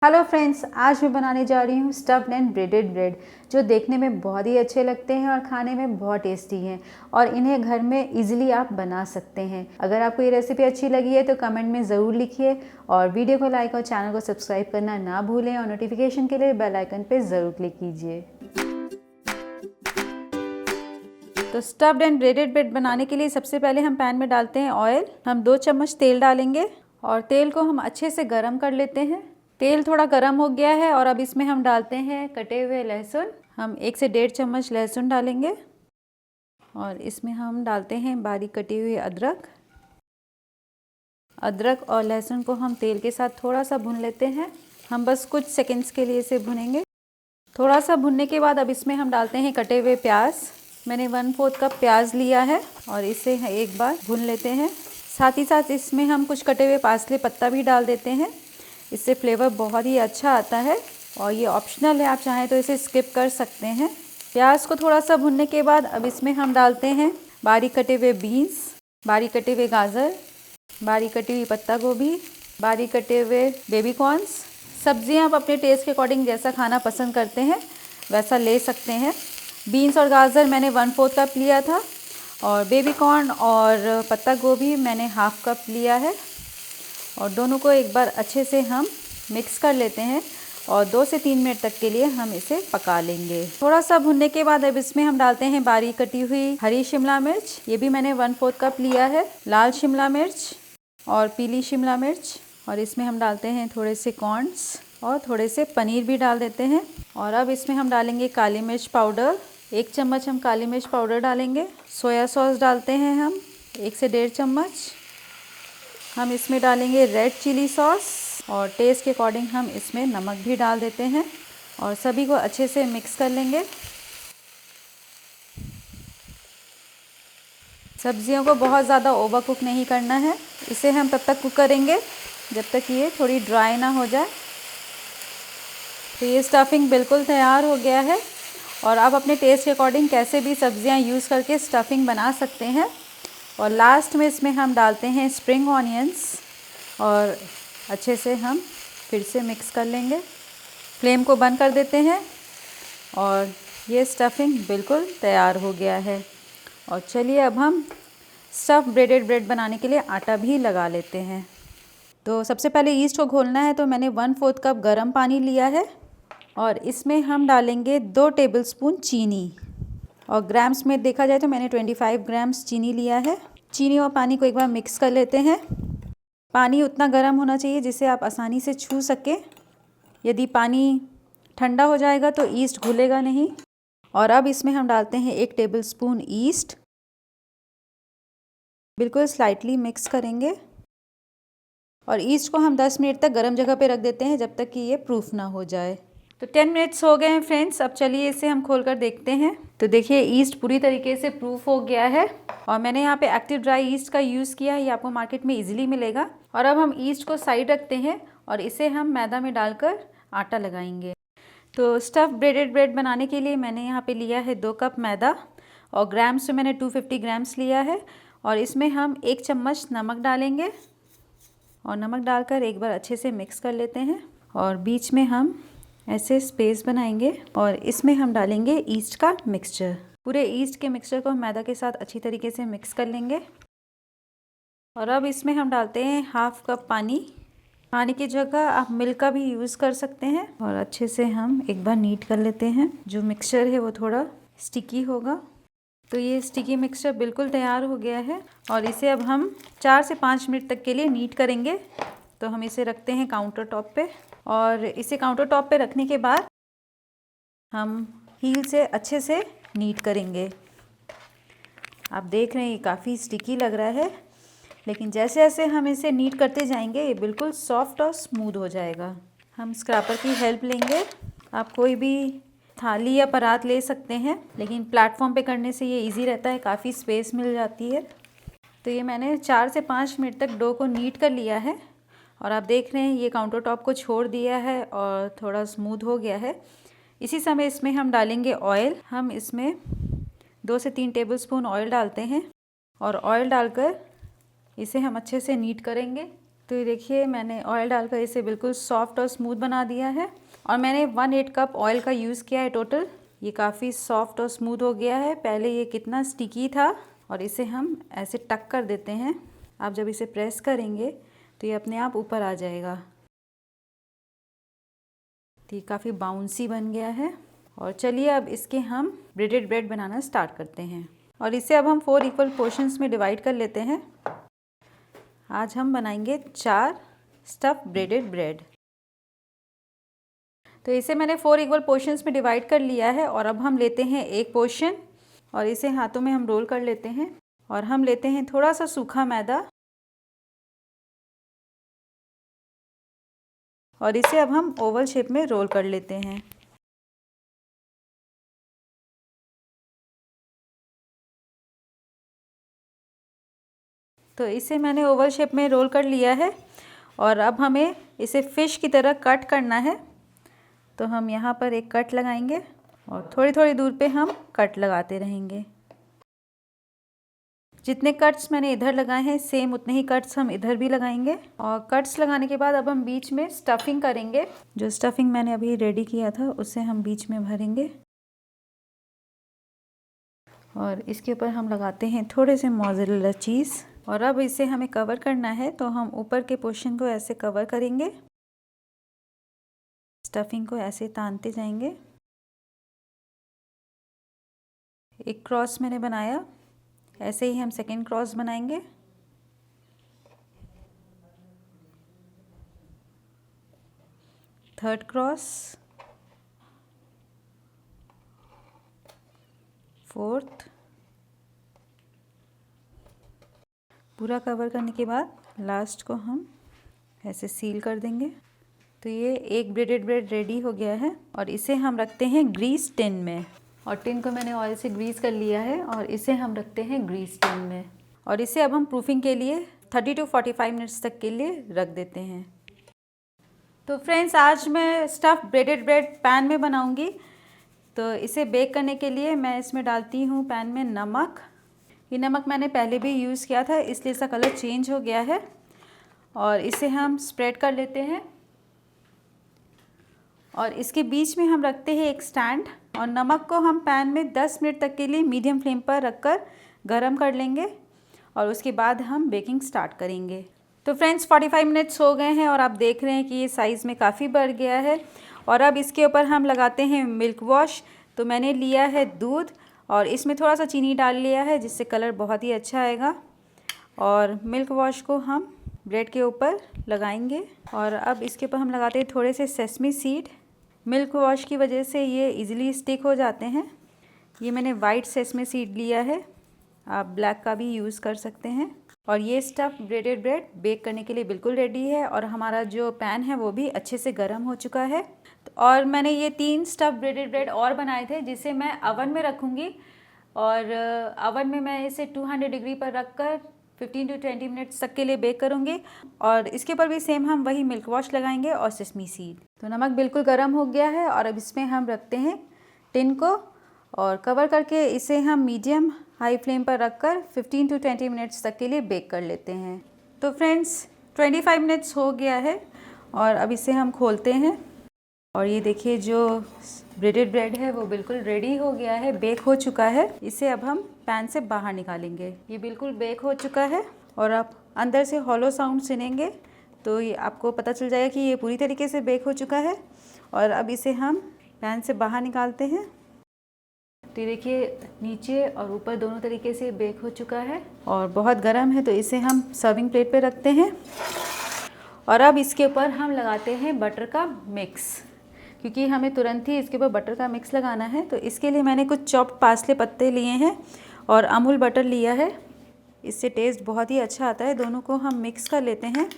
Hello friends, आज मैं बनाने जा रही हूँ स्टफ्ड एंड ब्रेडेड ब्रेड, जो देखने में बहुत ही अच्छे लगते हैं और खाने में बहुत टेस्टी हैं और इन्हें घर में इजीली आप बना सकते हैं। अगर आपको ये रेसिपी अच्छी लगी है तो कमेंट में ज़रूर लिखिए और वीडियो को लाइक और चैनल को सब्सक्राइब करना ना भूलें और नोटिफिकेशन के लिए बेल आइकन पर ज़रूर क्लिक कीजिए। तो स्टफ्ड एंड ब्रेडेड ब्रेड बनाने के लिए सबसे पहले हम पैन में डालते हैं ऑयल। हम 2 चम्मच तेल डालेंगे और तेल को हम अच्छे से गर्म कर लेते हैं। तेल थोड़ा गर्म हो गया है और अब इसमें हम डालते हैं कटे हुए लहसुन। हम 1 से 1.5 चम्मच लहसुन डालेंगे और इसमें हम डालते हैं बारीक कटी हुई अदरक। अदरक और लहसुन को हम तेल के साथ थोड़ा सा भून लेते हैं। हम बस कुछ सेकंड्स के लिए इसे भुनेंगे। थोड़ा सा भुनने के बाद अब इसमें हम डालते हैं कटे हुए प्याज। मैंने 1/4 कप प्याज लिया है और इसे एक बार भून लेते हैं। साथ ही साथ इसमें हम कुछ कटे हुए पार्सले पत्ता भी डाल देते हैं। इससे फ्लेवर बहुत ही अच्छा आता है और ये ऑप्शनल है, आप चाहें तो इसे स्किप कर सकते हैं। प्याज को थोड़ा सा भुनने के बाद अब इसमें हम डालते हैं बारीक कटे हुए बीन्स, बारीक कटे हुए गाजर, बारीक कटी हुई पत्ता गोभी, बारीक कटे हुए बेबी कॉर्न्स। सब्जियां आप अपने टेस्ट के अकॉर्डिंग जैसा खाना पसंद करते हैं वैसा ले सकते हैं। बीन्स और गाजर मैंने 1/4 कप लिया था और बेबी कॉर्न और पत्ता गोभी मैंने 1/2 कप लिया है और दोनों को एक बार अच्छे से हम मिक्स कर लेते हैं और 2 से 3 मिनट तक के लिए हम इसे पका लेंगे। थोड़ा सा भुनने के बाद अब इसमें हम डालते हैं बारीक कटी हुई हरी शिमला मिर्च। ये भी मैंने 1/4 कप लिया है। लाल शिमला मिर्च और पीली शिमला मिर्च और इसमें हम डालते हैं थोड़े से कॉर्न्स और थोड़े से पनीर भी डाल देते हैं। और अब इसमें हम डालेंगे काली मिर्च पाउडर। 1 चम्मच हम काली मिर्च पाउडर डालेंगे। सोया सॉस डालते हैं हम 1 से 1.5 चम्मच। हम इसमें डालेंगे रेड चिली सॉस और टेस्ट के अकॉर्डिंग हम इसमें नमक भी डाल देते हैं और सभी को अच्छे से मिक्स कर लेंगे। सब्जियों को बहुत ज़्यादा ओवर कुक नहीं करना है। इसे हम तब तक कुक करेंगे जब तक ये थोड़ी ड्राई ना हो जाए। तो ये स्टफिंग बिल्कुल तैयार हो गया है और आप अपने टेस्ट के अकॉर्डिंग कैसे भी सब्जियां यूज़ करके स्टफिंग बना सकते हैं। और लास्ट में इसमें हम डालते हैं स्प्रिंग ऑनियंस और अच्छे से हम फिर से मिक्स कर लेंगे। फ्लेम को बंद कर देते हैं और ये स्टफिंग बिल्कुल तैयार हो गया है। और चलिए अब हम स्टफ़ ब्रेडेड ब्रेड बनाने के लिए आटा भी लगा लेते हैं। तो सबसे पहले ईस्ट को घोलना है, तो मैंने 1/4 कप गर्म पानी लिया है और इसमें हम डालेंगे 2 टेबलस्पून चीनी और ग्राम्स में देखा जाए तो मैंने 25 ग्राम्स चीनी लिया है। चीनी और पानी को एक बार मिक्स कर लेते हैं। पानी उतना गर्म होना चाहिए जिससे आप आसानी से छू सकें। यदि पानी ठंडा हो जाएगा तो ईस्ट घुलेगा नहीं। और अब इसमें हम डालते हैं 1 टेबलस्पून ईस्ट। बिल्कुल स्लाइटली मिक्स करेंगे और ईस्ट को हम 10 मिनट तक गर्म जगह पे रख देते हैं जब तक कि ये प्रूफ ना हो जाए। तो 10 मिनट्स हो गए हैं फ्रेंड्स। अब चलिए इसे हम खोल कर देखते हैं। तो देखिए ईस्ट पूरी तरीके से प्रूफ हो गया है और मैंने यहाँ पे एक्टिव ड्राई ईस्ट का यूज़ किया है। ये आपको मार्केट में इजीली मिलेगा। और अब हम ईस्ट को साइड रखते हैं और इसे हम मैदा में डालकर आटा लगाएंगे। तो स्टफ़ ब्रेडेड ब्रेड बनाने के लिए मैंने यहाँ पे लिया है 2 कप मैदा और ग्राम्स में मैंने 250 ग्राम्स लिया है। और इसमें हम 1 चम्मच नमक डालेंगे और नमक डालकर एक बार अच्छे से मिक्स कर लेते हैं और बीच में हम ऐसे स्पेस बनाएंगे और इसमें हम डालेंगे ईस्ट का मिक्सचर। पूरे ईस्ट के मिक्सचर को हम मैदा के साथ अच्छी तरीके से मिक्स कर लेंगे। और अब इसमें हम डालते हैं 1/2 कप पानी। पानी की जगह आप मिल्क का भी यूज़ कर सकते हैं। और अच्छे से हम एक बार नीट कर लेते हैं। जो मिक्सचर है वो थोड़ा स्टिकी होगा। तो ये स्टिकी मिक्सचर बिल्कुल तैयार हो गया है और इसे अब हम 4 से 5 मिनट तक के लिए नीट करेंगे। तो हम इसे रखते हैं काउंटर टॉप पे और इसे काउंटर टॉप पे रखने के बाद हम हील से अच्छे से नीट करेंगे। आप देख रहे हैं ये काफ़ी स्टिकी लग रहा है, लेकिन जैसे जैसे हम इसे नीट करते जाएंगे ये बिल्कुल सॉफ्ट और स्मूथ हो जाएगा। हम स्क्रैपर की हेल्प लेंगे। आप कोई भी थाली या परात ले सकते हैं, लेकिन प्लेटफॉर्म पे करने से ये इजी रहता है, काफ़ी स्पेस मिल जाती है। तो ये मैंने 4 से 5 मिनट तक डो को नीट कर लिया है और आप देख रहे हैं ये काउंटर टॉप को छोड़ दिया है और थोड़ा स्मूथ हो गया है। इसी समय इसमें हम डालेंगे ऑयल। हम इसमें 2 से 3 टेबलस्पून ऑयल डालते हैं और ऑयल डालकर इसे हम अच्छे से नीट करेंगे तो ये देखिए मैंने ऑयल डालकर इसे बिल्कुल सॉफ्ट और स्मूथ बना दिया है और मैंने 1/8 कप ऑयल का यूज़ किया है टोटल। ये काफ़ी सॉफ्ट और स्मूथ हो गया है। पहले ये कितना स्टिकी था और इसे हम ऐसे टक कर देते हैं। आप जब इसे प्रेस करेंगे तो ये अपने आप ऊपर आ जाएगा। तो ये काफ़ी बाउंसी बन गया है। और चलिए अब इसके हम ब्रेडेड ब्रेड बनाना स्टार्ट करते हैं और इसे अब हम 4 इक्वल पोर्शंस में डिवाइड कर लेते हैं। आज हम बनाएंगे 4 स्टफ़ ब्रेडेड ब्रेड। तो इसे मैंने 4 इक्वल पोर्शंस में डिवाइड कर लिया है और अब हम लेते हैं एक पोर्शन और इसे हाथों में हम रोल कर लेते हैं और हम लेते हैं थोड़ा सा सूखा मैदा और इसे अब हम ओवल शेप में रोल कर लेते हैं। तो इसे मैंने ओवल शेप में रोल कर लिया है और अब हमें इसे फ़िश की तरह कट करना है। तो हम यहाँ पर एक कट लगाएंगे और थोड़ी थोड़ी दूर पे हम कट लगाते रहेंगे। जितने कट्स मैंने इधर लगाए हैं सेम उतने ही कट्स हम इधर भी लगाएंगे। और कट्स लगाने के बाद अब हम बीच में स्टफिंग करेंगे। जो स्टफिंग मैंने अभी रेडी किया था उसे हम बीच में भरेंगे और इसके ऊपर हम लगाते हैं थोड़े से मोज़रेला चीज़। और अब इसे हमें कवर करना है तो हम ऊपर के पोर्शन को ऐसे कवर करेंगे, स्टफिंग को ऐसे तानते जाएंगे। एक क्रॉस मैंने बनाया, ऐसे ही हम सेकेंड क्रॉस बनाएंगे। Third cross, fourth. पूरा कवर करने के बाद लास्ट को हम ऐसे सील कर देंगे। तो ये एक ब्रेडेड ब्रेड रेडी हो गया है और इसे हम रखते हैं ग्रीस टिन में। और टिन को मैंने ऑयल से ग्रीस कर लिया है और इसे हम रखते हैं ग्रीस टिन में और इसे अब हम प्रूफिंग के लिए 30 to 45 मिनट्स तक के लिए रख देते हैं। तो फ्रेंड्स आज मैं स्टफ़ ब्रेडेड ब्रेड पैन में बनाऊंगी। तो इसे बेक करने के लिए मैं इसमें डालती हूँ पैन में नमक। ये नमक मैंने पहले भी यूज़ किया था इसलिए इसका कलर चेंज हो गया है। और इसे हम स्प्रेड कर लेते हैं और इसके बीच में हम रखते हैं एक स्टैंड और नमक को हम पैन में 10 मिनट तक के लिए मीडियम फ्लेम पर रखकर गरम कर लेंगे और उसके बाद हम बेकिंग स्टार्ट करेंगे। तो फ्रेंड्स 45 मिनट्स हो गए हैं और आप देख रहे हैं कि ये साइज़ में काफ़ी बढ़ गया है। और अब इसके ऊपर हम लगाते हैं मिल्क वॉश। तो मैंने लिया है दूध और इसमें थोड़ा सा चीनी डाल लिया है जिससे कलर बहुत ही अच्छा आएगा। और मिल्क वॉश को हम ब्रेड के ऊपर लगाएंगे और अब इसके ऊपर हम लगाते हैं थोड़े से सेसमी सीड। मिल्क वॉश की वजह से ये इजीली स्टिक हो जाते हैं। ये मैंने वाइट सेसमी सीड लिया है, आप ब्लैक का भी यूज़ कर सकते हैं। और ये स्टफ़ ब्रेडेड ब्रेड बेक करने के लिए बिल्कुल रेडी है और हमारा जो पैन है वो भी अच्छे से गर्म हो चुका है। और मैंने ये 3 स्टफ़ ब्रेडेड ब्रेड और बनाए थे जिसे मैं अवन में रखूँगी और अवन में मैं इसे 200 डिग्री पर रखकर 15 to 20 मिनट्स तक के लिए बेक करूँगी। और इसके ऊपर भी सेम हम वही मिल्क वॉश लगाएंगे और सेसमी सीड। तो नमक बिल्कुल गर्म हो गया है और अब इसमें हम रखते हैं टिन को और कवर करके इसे हम मीडियम हाई फ्लेम पर रखकर 15 to 20 मिनट्स तक के लिए बेक कर लेते हैं। तो फ्रेंड्स 25 मिनट्स हो गया है और अब इसे हम खोलते हैं और ये देखिए जो ब्रेडेड ब्रेड है वो बिल्कुल रेडी हो गया है, बेक हो चुका है। इसे अब हम पैन से बाहर निकालेंगे। ये बिल्कुल बेक हो चुका है और आप अंदर से हॉलो साउंड सुनेंगे तो ये आपको पता चल जाएगा कि ये पूरी तरीके से बेक हो चुका है। और अब इसे हम पैन से बाहर निकालते हैं। तो ये देखिए नीचे और ऊपर दोनों तरीके से बेक हो चुका है और बहुत गर्म है तो इसे हम सर्विंग प्लेट पे रखते हैं। और अब इसके ऊपर हम लगाते हैं बटर का मिक्स, क्योंकि हमें तुरंत ही इसके ऊपर बटर का मिक्स लगाना है। तो इसके लिए मैंने कुछ चॉप्ड पार्सले पत्ते लिए हैं और अमूल बटर लिया है। इससे टेस्ट बहुत ही अच्छा आता है। दोनों को हम मिक्स कर लेते हैं।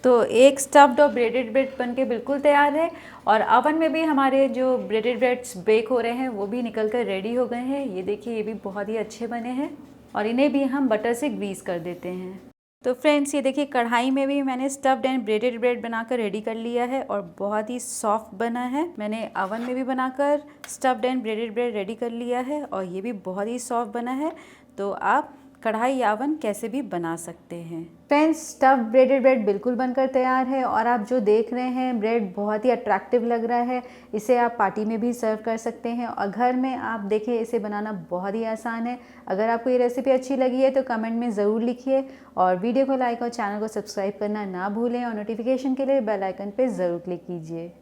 तो एक स्टफ्ड और ब्रेडेड ब्रेड बनके बिल्कुल तैयार है और अवन में भी हमारे जो ब्रेडेड ब्रेड्स बेक हो रहे हैं वो भी निकल कर रेडी हो गए हैं। ये देखिए ये भी बहुत ही अच्छे बने हैं और इन्हें भी हम बटर से ग्रीस कर देते हैं। तो फ्रेंड्स ये देखिए कढ़ाई में भी मैंने स्टफ्ड एंड ब्रेडेड ब्रेड बनाकर रेडी कर लिया है और बहुत ही सॉफ्ट बना है। मैंने ओवन में भी बनाकर stuffed and breaded bread ready कर लिया है और ये भी बहुत ही सॉफ्ट बना है। तो आप कढ़ाई या ओवन कैसे भी बना सकते हैं। फ्रेंड्स स्टफ्ड ब्रेडेड ब्रेड बिल्कुल बनकर तैयार है और आप जो देख रहे हैं ब्रेड बहुत ही अट्रैक्टिव लग रहा है। इसे आप पार्टी में भी सर्व कर सकते हैं और घर में आप देखिए इसे बनाना बहुत ही आसान है। अगर आपको ये रेसिपी अच्छी लगी है तो कमेंट में ज़रूर लिखिए और वीडियो को लाइक और चैनल को सब्सक्राइब करना ना भूलें और नोटिफिकेशन के लिए बेल आइकन पर ज़रूर क्लिक कीजिए।